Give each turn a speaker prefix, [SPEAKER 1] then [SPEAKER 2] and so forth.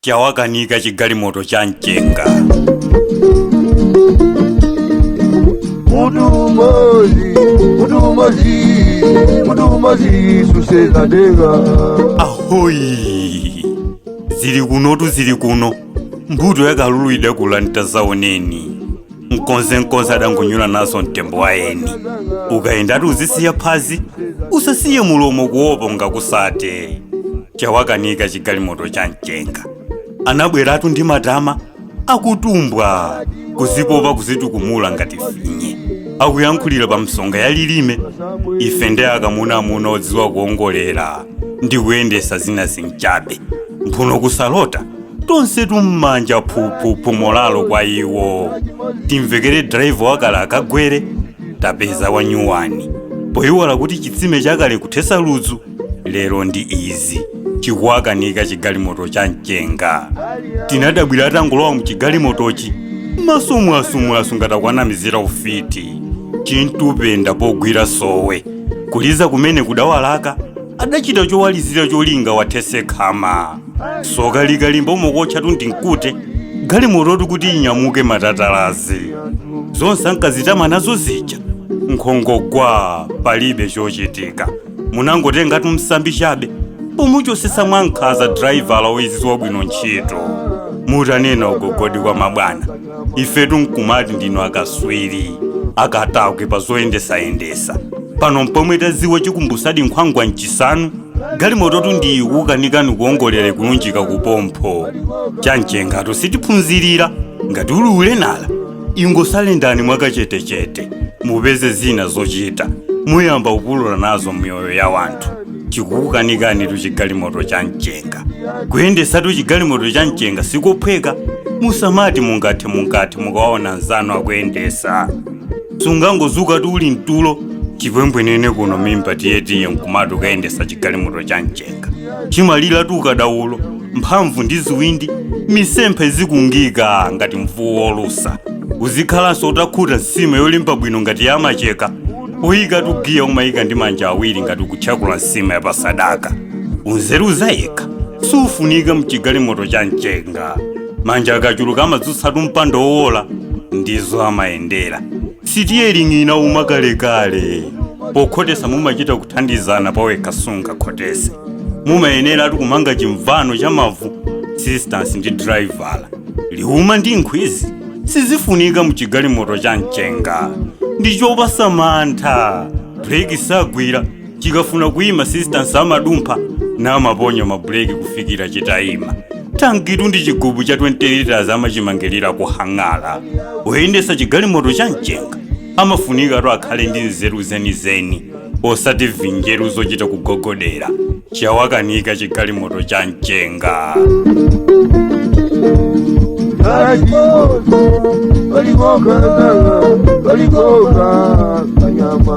[SPEAKER 1] Chawakanika Galimoto cha Mchenga.
[SPEAKER 2] Mudumazi suseza denga.
[SPEAKER 1] Ahoyi zili kuno mbuto yakaluluida kulanta zaoneni nkonse adangunyula naso mtembo waeni ukaenda uzisiya phazi usasiye mulomo kuopa ngakusate. Chawakanika Galimoto cha Mchenga anabweratu ndi matama akutumbwa kuzipopa kuzitukumula ngati finye akuyankhulira pa msonga ya lilime ife ndi akamuna odziwa kuongolera ndi kuyendesa zina zinchabe mphuno kusalota tonse tummanja phuphu molalo kwa iwo timvekere driver wakala akagwere tapeza wanyuwani poyiwala kuti chitsime chakale kuthesa ludzu lero ndi izi Chawakanika Galimoto cha Mchenga. Tinadabwira atangolowa mchigalimotochi masomwasu ngatakwana mizira ufiti chintupenda pogwira sowe kuliza kumene kudawalaka adachita chowalizira cholinga wathese khama soka likalimba umokochatu ndinkute galimototu kuti inyamuke matatalazi zonse ankazitama nazo zija nkhongogwa palibe chochitika munangotengatu msambi chabe pomuchosesa mwankhaza driver lawizizwa bwino ntchito mutanena ugogodi kwa mabwana ifetu nkumati ndino akaswiri akatakwe pa zoyendesa pano mpomwe taziwa chikumbusadi nkhwangwa mchisanu galimototu ndi Chawakanika kuongolera kulunjika kupompho cha Mchenga sitiphunzirira ngati uli nala ingosalendani mwakachetechete mupeze zina zochita muyamba upulula nazo mioyo ya wanthu. Chawakanika Galimoto cha Mchenga kuyendesatu Galimoto cha Mchenga sikophweka musamati mungathe mukawaona nzanu akuyendesa sungangozuka uli mtulo chipwempwenene kuno mimba tiyetiye nkumati ukayendesa Galimoto cha Mchenga chimalira ukadaulo mphamvu ndi ziwindi misemphe zikungika ngati mfuwu wolusa uzikhalanso utakhuta nsima yolimba bwino ngati ya macheka uyika tugiya umayika ndi manja awiri ngati kutchakula nsima ya pasadaka unzeru zayekha sufunika mchigalimoto cha Mchenga manja akachuluka amadzutsatu mpando wowola ndizo amayendera sitiyeling'ina umakalekale pokhotesa mumachita kuthandizana pawekha sungakhotese mumayenera kumanga chimvano cha mavu distance ndi driver liuma ndi nkhwizi sizifunika mchigalimoto cha Mchenga ndichopasa mantha breki sagwira chikafuna kuyima distance amadumpha namaponya mabreki kufikira chitayima tangitu ndi chigubu cha 20 liters amachimangirira kuhang'ala uyendesa Galimoto cha Mchenga amafunika akhale ndi nzeru zenizeni osati vinjeru zochita kugogodera. Chawakanika Galimoto cha Mchenga.
[SPEAKER 2] Galimoto, kanyama.